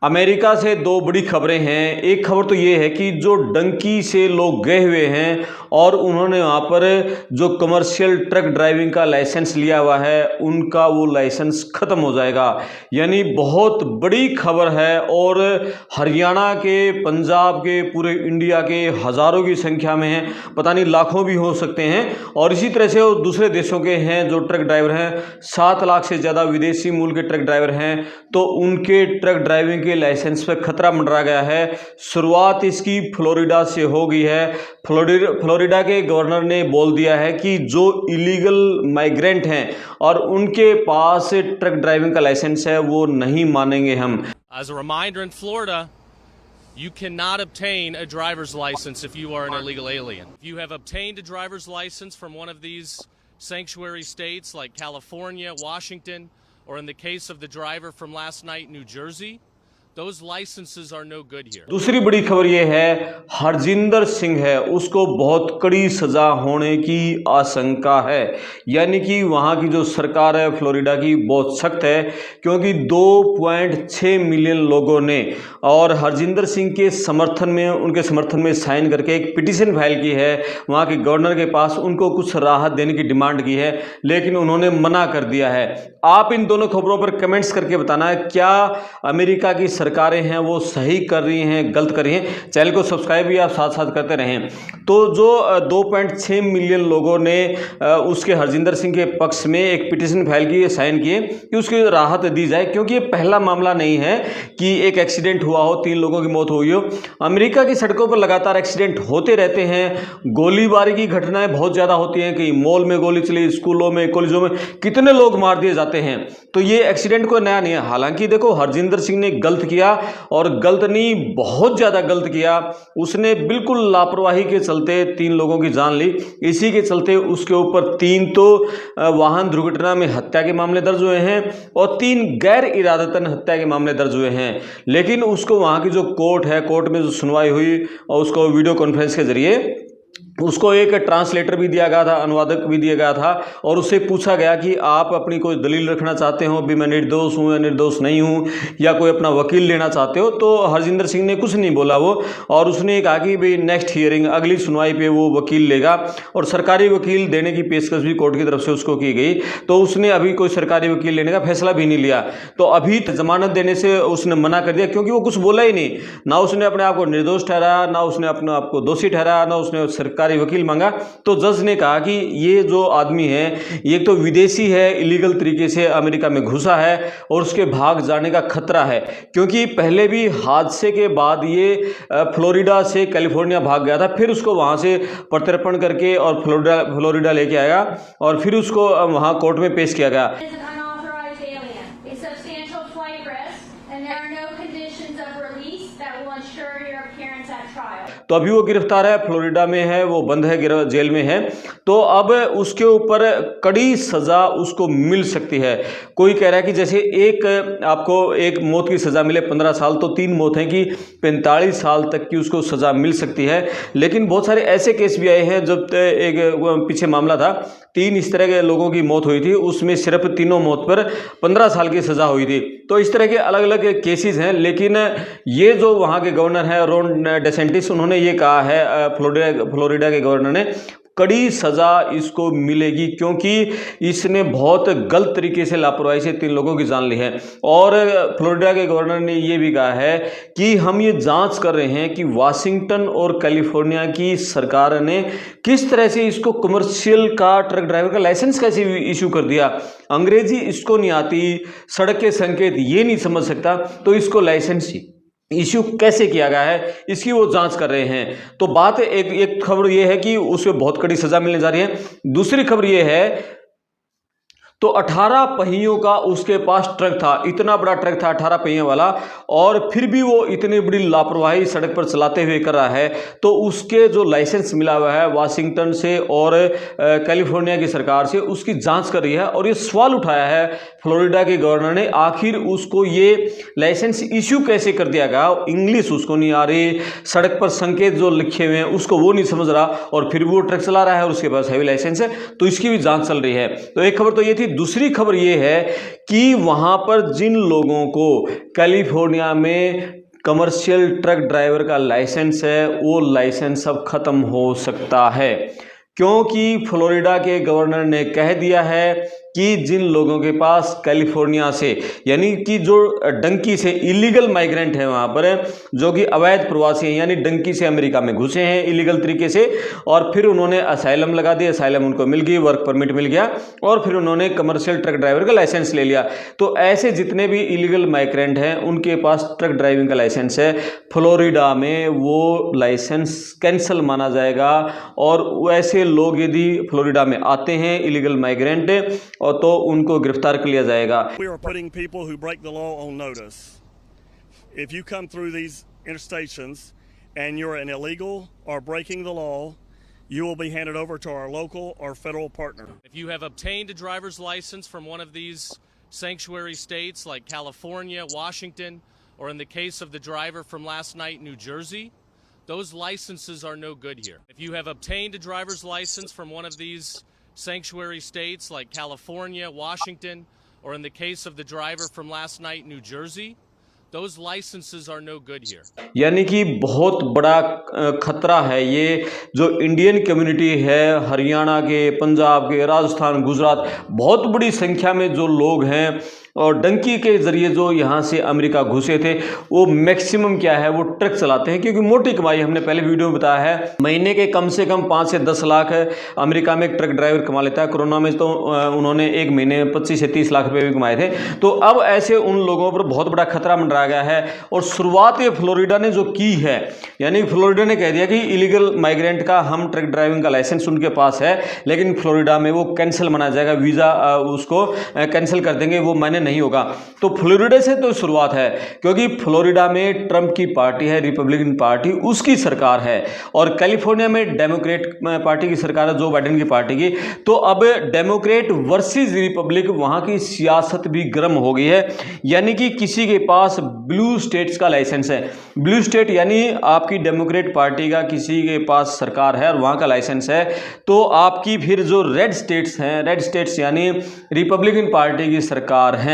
America से दो बड़ी खबरें हैं। एक खबर तो ये है कि जो डंकी से लोग गए हुए हैं और उन्होंने वहाँ पर जो कमर्शियल ट्रक ड्राइविंग का लाइसेंस लिया हुआ है उनका वो लाइसेंस ख़त्म हो जाएगा। यानी बहुत बड़ी खबर है और हरियाणा के, पंजाब के, पूरे इंडिया के हज़ारों की संख्या में हैं, पता नहीं लाखों भी हो सकते हैं। और इसी तरह से वो दूसरे देशों के हैं जो ट्रक ड्राइवर हैं, 7 लाख से ज़्यादा विदेशी मूल के ट्रक ड्राइवर हैं, तो उनके ट्रक ड्राइविंग के लाइसेंस पर खतरा मंडरा गया है। शुरुआत इसकी फ्लोरिडा से हो गई है। फ्लोरिडा के गवर्नर ने बोल दिया है कि जो इलीगल माइग्रेंट हैं और उनके पास ट्रक ड्राइविंग का लाइसेंस है वो नहीं मानेंगे हम। As a reminder, in Florida, you cannot obtain a driver's license if you are an illegal alien. If you have obtained a driver's license from one of these sanctuary states like California, Washington, or in the case of the driver from last night, New Jersey, those licenses are no good here. दूसरी बड़ी खबर यह है, हरजिंदर सिंह है उसको बहुत कड़ी सजा होने की आशंका है। यानी कि वहाँ की जो सरकार है फ्लोरिडा की बहुत सख्त है, क्योंकि 2.6 मिलियन लोगों ने और हरजिंदर सिंह के समर्थन में, उनके समर्थन में साइन करके एक पिटीशन फाइल की है वहाँ के गवर्नर के पास, उनको कुछ राहत देने की डिमांड की है, लेकिन उन्होंने मना कर दिया है। आप इन दोनों खबरों पर कमेंट्स करके बताना है क्या अमेरिका की सरकारें हैं वो सही कर रही हैं, गलत कर रही हैं। चैनल को सब्सक्राइब भी आप साथ साथ करते रहें। तो जो 2.6 मिलियन लोगों ने उसके हरजिंदर सिंह के पक्ष में एक पिटीशन फाइल की, साइन किए कि उसकी राहत दी जाए, क्योंकि ये पहला मामला नहीं है कि एक एक्सीडेंट हुआ हो, 3 लोगों की मौत हुई हो। अमेरिका की सड़कों पर लगातार एक्सीडेंट होते रहते हैं, गोलीबारी की घटनाएं बहुत ज़्यादा होती हैं, कहीं मॉल में गोली चली, स्कूलों में, कॉलेजों में कितने लोग मार दिए जाते हैं। तो ये एक्सीडेंट कोई नया नहीं है। हालांकि देखो, हरजिंदर सिंह ने गलत किया, और गलत नहीं, बहुत ज़्यादा गलत किया। उसने बिल्कुल लापरवाही के चलते 3 लोगों की जान ली। इसी के चलते उसके ऊपर 3 तो वाहन दुर्घटना में हत्या के मामले दर्ज हुए हैं और 3 गैर इरादतन हत्या के मामले दर्ज हुए हैं। लेकिन उसको वहाँ की जो कोर्ट है, कोर्ट में जो सुनवाई हुई और उसको वीडियो कॉन्फ्रेंस के जरिए उसको एक ट्रांसलेटर भी दिया गया था, अनुवादक भी दिया गया था, और उससे पूछा गया कि आप अपनी कोई दलील रखना चाहते हो भी मैं निर्दोष हूँ या निर्दोष नहीं हूँ, या कोई अपना वकील लेना चाहते हो। तो हरजिंदर सिंह ने कुछ नहीं बोला वो, और उसने कहा कि भाई नेक्स्ट हियरिंग, अगली सुनवाई पे वो वकील लेगा, और सरकारी वकील देने की पेशकश भी कोर्ट की तरफ से उसको की गई। तो उसने अभी कोई सरकारी वकील लेने का फैसला भी नहीं लिया। तो अभी जमानत देने से उसने मना कर दिया, क्योंकि वो कुछ बोला ही नहीं, ना उसने अपने आप को निर्दोष ठहराया, ना उसने अपने आप को दोषी ठहराया, ना उसने सरकारी वकील मांगा। तो जज ने कहा कि ये जो आदमी है ये तो विदेशी है, इलीगल तरीके से अमेरिका में घुसा है और उसके भाग जाने का खतरा है, क्योंकि पहले भी हादसे के बाद ये फ्लोरिडा से कैलिफोर्निया भाग गया था, फिर उसको वहां से प्रत्यर्पण करके और फ्लोरिडा लेके आया और फिर उसको वहां कोर्ट में पेश किया गया। तो अभी वो गिरफ्तार है, फ्लोरिडा में है, वो बंद है, जेल में है। तो अब उसके ऊपर कड़ी सजा उसको मिल सकती है। कोई कह रहा है कि जैसे आपको एक मौत की सजा मिले 15 साल, तो 3 मौत हैं कि 45 साल तक की उसको सजा मिल सकती है। लेकिन बहुत सारे ऐसे केस भी आए हैं, जब एक पीछे मामला था, 3 इस तरह के लोगों की मौत हुई थी, उसमें सिर्फ तीनों मौत पर 15 साल की सजा हुई थी। तो इस तरह के अलग अलग केसेस हैं। लेकिन ये जो वहाँ के गवर्नर हैं रोन डेसेंटिस, उन्होंने ये कहा है, फ्लोरिडा के गवर्नर ने, कड़ी सजा इसको मिलेगी, क्योंकि इसने बहुत गलत तरीके से, लापरवाही से 3 लोगों की जान ली है। और फ्लोरिडा के गवर्नर ने यह भी कहा है कि हम ये जांच कर रहे हैं कि वाशिंगटन और कैलिफोर्निया की सरकार ने किस तरह से इसको कमर्शियल का, ट्रक ड्राइवर का लाइसेंस कैसे इशू कर दिया। अंग्रेजी इसको नहीं आती, सड़क के संकेत ये नहीं समझ सकता, तो इसको लाइसेंस इश्यू कैसे किया गया है, इसकी वो जांच कर रहे हैं। तो बात एक खबर ये है कि उसे बहुत कड़ी सजा मिलने जा रही है। दूसरी खबर ये है, तो 18 पहियों का उसके पास ट्रक था, इतना बड़ा ट्रक था 18 पहियों वाला, और फिर भी वो इतनी बड़ी लापरवाही सड़क पर चलाते हुए कर रहा है। तो उसके जो लाइसेंस मिला हुआ है वाशिंगटन से और कैलिफोर्निया की सरकार से, उसकी जांच कर रही है। और ये सवाल उठाया है फ्लोरिडा के गवर्नर ने, आखिर उसको ये लाइसेंस इश्यू कैसे कर दिया गया। इंग्लिश उसको नहीं आ रही, सड़क पर संकेत जो लिखे हुए हैं उसको वो नहीं समझ रहा, और फिर वो ट्रक चला रहा है और उसके पास हैवी लाइसेंस है। तो इसकी भी जांच चल रही है। तो एक खबर तो ये थी। दूसरी खबर ये है कि वहाँ पर जिन लोगों को कैलिफोर्निया में कमर्शियल ट्रक ड्राइवर का लाइसेंस है, वो लाइसेंस अब ख़त्म हो सकता है, क्योंकि फ्लोरिडा के गवर्नर ने कह दिया है कि जिन लोगों के पास कैलिफोर्निया से, यानी कि जो डंकी से इलीगल माइग्रेंट हैं वहाँ पर, जो कि अवैध प्रवासी हैं, यानी डंकी से अमेरिका में घुसे हैं इलीगल तरीके से, और फिर उन्होंने असाइलम लगा दिया, असाइलम उनको मिल गई, वर्क परमिट मिल गया, और फिर उन्होंने कमर्शियल ट्रक ड्राइवर का लाइसेंस ले लिया। तो ऐसे जितने भी इलीगल माइग्रेंट हैं उनके पास ट्रक ड्राइविंग का लाइसेंस है, फ्लोरिडा में वो लाइसेंस कैंसिल माना जाएगा। और वैसे लोग यदि फ्लोरिडा में आते हैं इलीगल माइग्रेंट, और तो उनको गिरफ्तार कर लिया जाएगा। We are putting people who break the law on notice. If you come through these interstations and you're an illegal or breaking the law, you will be handed over to our local or federal partner. If you have obtained a driver's license from one of these sanctuary states like California, Washington, or in the case of the driver from last night, New Jersey, those licenses are no good here. If you have obtained a driver's license from one of these sanctuary states like California, Washington, or in the case of the driver from last night, New Jersey, those licenses are no good here. यानी कि बहुत बड़ा खतरा है ये जो Indian community है, हरियाणा के, पंजाब के, राजस्थान, गुजरात, बहुत बड़ी संख्या में जो लोग हैं और डंकी के जरिए जो यहाँ से अमेरिका घुसे थे, वो मैक्सिमम क्या है, वो ट्रक चलाते हैं, क्योंकि मोटी कमाई, हमने पहले वीडियो में बताया है, महीने के कम से कम 5 से 10 लाख अमेरिका में एक ट्रक ड्राइवर कमा लेता है। कोरोना में तो उन्होंने एक महीने में 25 से 30 लाख रुपए भी कमाए थे। तो अब ऐसे उन लोगों पर बहुत बड़ा खतरा मंडराया गया है। और शुरुआत ये फ्लोरिडा ने जो की है, यानी फ्लोरिडा ने कह दिया कि इलीगल माइग्रेंट का हम ट्रक ड्राइविंग का लाइसेंस उनके पास है, लेकिन फ्लोरिडा में वो कैंसिल माना जाएगा, वीज़ा उसको कैंसिल कर देंगे, वो मायने नहीं होगा। तो फ्लोरिडा से तो शुरुआत है, क्योंकि फ्लोरिडा में ट्रंप की पार्टी है, रिपब्लिकन पार्टी, उसकी सरकार है, और कैलिफोर्निया में डेमोक्रेट पार्टी की सरकार है, जो बाइडेन की पार्टी की। तो अब डेमोक्रेट वर्सेस रिपब्लिक, वहां की सियासत भी गर्म हो गई है। यानी कि किसी के पास ब्लू स्टेट्स का लाइसेंस है, ब्लू स्टेट यानी आपकी डेमोक्रेट पार्टी का किसी के पास सरकार है और वहां का लाइसेंस है, तो आपकी फिर जो रेड स्टेट्स हैं, रेड स्टेट्स यानी रिपब्लिकन पार्टी की सरकार हैं,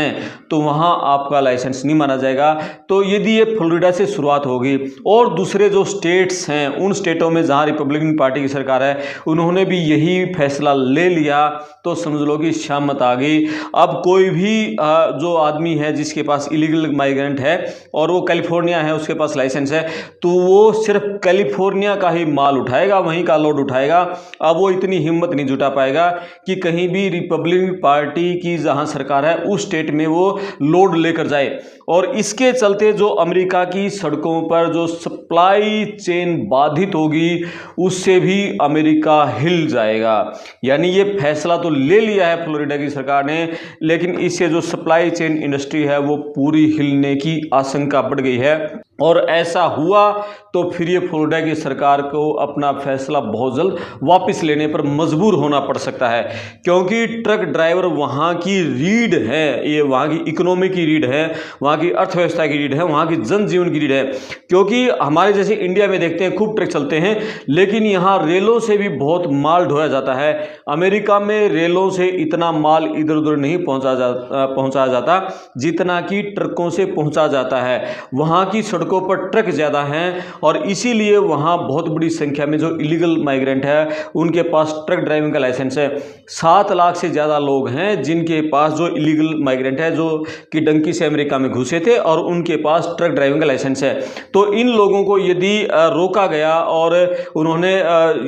तो वहां आपका लाइसेंस नहीं माना जाएगा। तो यदि ये फ्लोरिडा से शुरुआत होगी और दूसरे जो स्टेट्स हैं, उन स्टेटों में जहां रिपब्लिकन पार्टी की सरकार है, उन्होंने भी यही फैसला ले लिया, तो समझ लो कि शामत आ गई। अब कोई भी जो आदमी है जिसके पास इलीगल माइग्रेंट है और वो कैलिफोर्निया है, उसके पास लाइसेंस है, तो वो सिर्फ कैलिफोर्निया का ही माल उठाएगा, वहीं का लोड उठाएगा। अब वो इतनी हिम्मत नहीं जुटा पाएगा कि कहीं भी रिपब्लिकन पार्टी की जहां सरकार है उस स्टेट में वो लोड लेकर जाए। और इसके चलते जो अमेरिका की सड़कों पर जो सप्लाई चेन बाधित होगी, उससे भी अमेरिका हिल जाएगा। यानी ये फैसला तो ले लिया है फ्लोरिडा की सरकार ने, लेकिन इससे जो सप्लाई चेन इंडस्ट्री है वो पूरी हिलने की आशंका बढ़ गई है। और ऐसा हुआ तो फिर ये फ्लोरिडा की सरकार को अपना फैसला बहुत जल्द वापस लेने पर मजबूर होना पड़ सकता है, क्योंकि ट्रक ड्राइवर वहाँ की रीढ़ है, ये वहाँ की इकोनॉमी की रीढ़ है, वहाँ की अर्थव्यवस्था की रीढ़ है, वहाँ की जनजीवन की रीढ़ है। क्योंकि हमारे जैसे इंडिया में देखते हैं खूब ट्रक चलते हैं, लेकिन यहाँ रेलों से भी बहुत माल ढोया जाता है। अमेरिका में रेलों से इतना माल इधर उधर नहीं पहुँचाया जाता जितना कि ट्रकों से पहुँचा जाता है। वहाँ की सड़कों पर ट्रक ज़्यादा हैं और इसीलिए वहाँ बहुत बड़ी संख्या में जो इलीगल माइग्रेंट है उनके पास ट्रक ड्राइविंग का लाइसेंस है। 7 लाख से ज़्यादा लोग हैं जिनके पास जो इलीगल माइग्रेंट है, जो कि डंकी से अमेरिका में घुसे थे और उनके पास ट्रक ड्राइविंग का लाइसेंस है। तो इन लोगों को यदि रोका गया और उन्होंने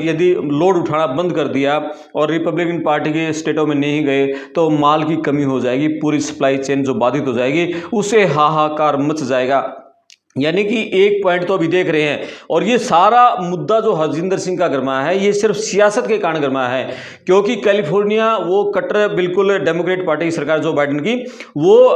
यदि लोड उठाना बंद कर दिया और रिपब्लिकन पार्टी के स्टेटों में नहीं गए, तो माल की कमी हो जाएगी, पूरी सप्लाई चेन जो बाधित हो जाएगी, उससे हाहाकार मच जाएगा। यानी कि एक पॉइंट तो अभी देख रहे हैं। और ये सारा मुद्दा जो हरजिंदर सिंह का गरमाया है, ये सिर्फ सियासत के कारण गरमाया है, क्योंकि कैलिफोर्निया वो कट्टर बिल्कुल डेमोक्रेट पार्टी की सरकार जो बाइडेन की, वो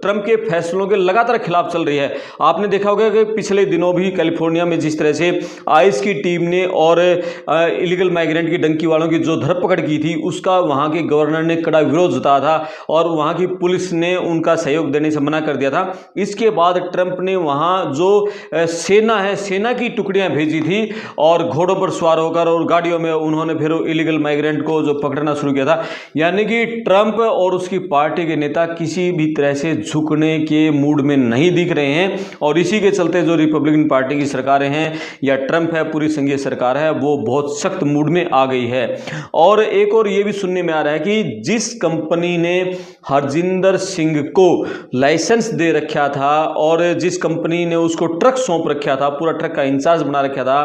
ट्रंप के फैसलों के लगातार खिलाफ चल रही है। आपने देखा होगा कि पिछले दिनों भी कैलिफोर्निया में जिस तरह से आइस की टीम ने और इलीगल माइग्रेंट की डंकी वालों की जो धरपकड़ की थी, उसका वहाँ के गवर्नर ने कड़ा विरोध जताया था और वहाँ की पुलिस ने उनका सहयोग देने से मना कर दिया था। इसके बाद ट्रंप ने वहाँ वहाँ जो सेना है, सेना की टुकड़ियां भेजी थी और घोड़ों पर सवार होकर और गाड़ियों में उन्होंने फिर इलीगल माइग्रेंट को जो पकड़ना शुरू किया था। यानी कि ट्रंप और उसकी पार्टी के नेता किसी भी तरह से झुकने के मूड में नहीं दिख रहे हैं और इसी के चलते जो रिपब्लिकन पार्टी की सरकारें हैं या ट्रंप है, पूरी संघीय सरकार है, वो बहुत सख्त मूड में आ गई है। और एक और ये भी सुनने में आ रहा है कि जिस कंपनी ने हरजिंदर सिंह को लाइसेंस दे रखा था और जिस कंपनी ने उसको ट्रक सौंप रखा था, पूरा ट्रक का इंचार्ज बना रखा था,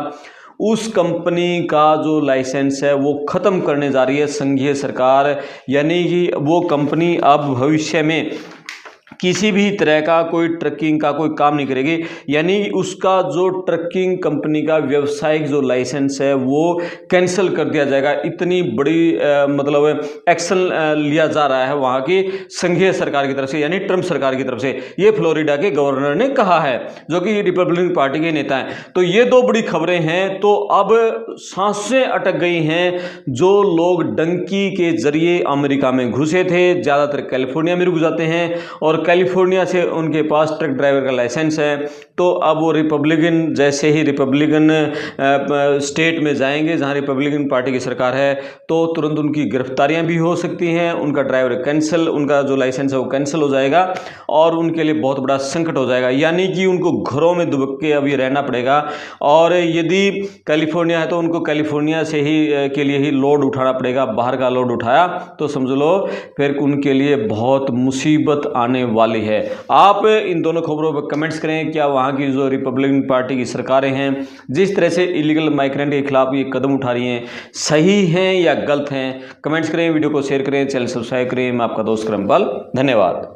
उस कंपनी का जो लाइसेंस है वो खत्म करने जा रही है संघीय सरकार। यानी कि वो कंपनी अब भविष्य में किसी भी तरह का कोई ट्रकिंग का कोई काम नहीं करेगी। यानी उसका जो ट्रकिंग कंपनी का व्यावसायिक जो लाइसेंस है वो कैंसिल कर दिया जाएगा। इतनी बड़ी मतलब एक्शन लिया जा रहा है वहाँ की संघीय सरकार की तरफ से, यानी ट्रंप सरकार की तरफ से। ये फ्लोरिडा के गवर्नर ने कहा है, जो कि रिपब्लिकन पार्टी के नेता हैं। तो ये दो बड़ी खबरें हैं। तो अब सांसें अटक गई हैं। जो लोग डंकी के जरिए अमेरिका में घुसे थे, ज़्यादातर कैलिफोर्निया में रुक जाते हैं और कैलिफोर्निया से उनके पास ट्रक ड्राइवर का लाइसेंस है, तो अब वो रिपब्लिकन, जैसे ही रिपब्लिकन स्टेट में जाएंगे जहां रिपब्लिकन पार्टी की सरकार है, तो तुरंत उनकी गिरफ्तारियां भी हो सकती हैं, उनका ड्राइवर कैंसिल, उनका जो लाइसेंस है वो कैंसिल हो जाएगा और उनके लिए बहुत बड़ा संकट हो जाएगा। यानी कि उनको घरों में दुबक के अभी रहना पड़ेगा। और यदि कैलिफोर्निया है तो उनको कैलिफोर्निया से ही के लिए ही लोड उठाना पड़ेगा। बाहर का लोड उठाया तो समझ लो फिर उनके लिए बहुत मुसीबत आने वाली है। आप इन दोनों खबरों पर कमेंट्स करें, क्या वहाँ की जो रिपब्लिकन पार्टी की सरकारें हैं जिस तरह से इलीगल माइग्रेंट के खिलाफ ये कदम उठा रही हैं, सही हैं या गलत हैं? कमेंट्स करें, वीडियो को शेयर करें, चैनल सब्सक्राइब करें। मैं आपका दोस्त करमपाल, धन्यवाद।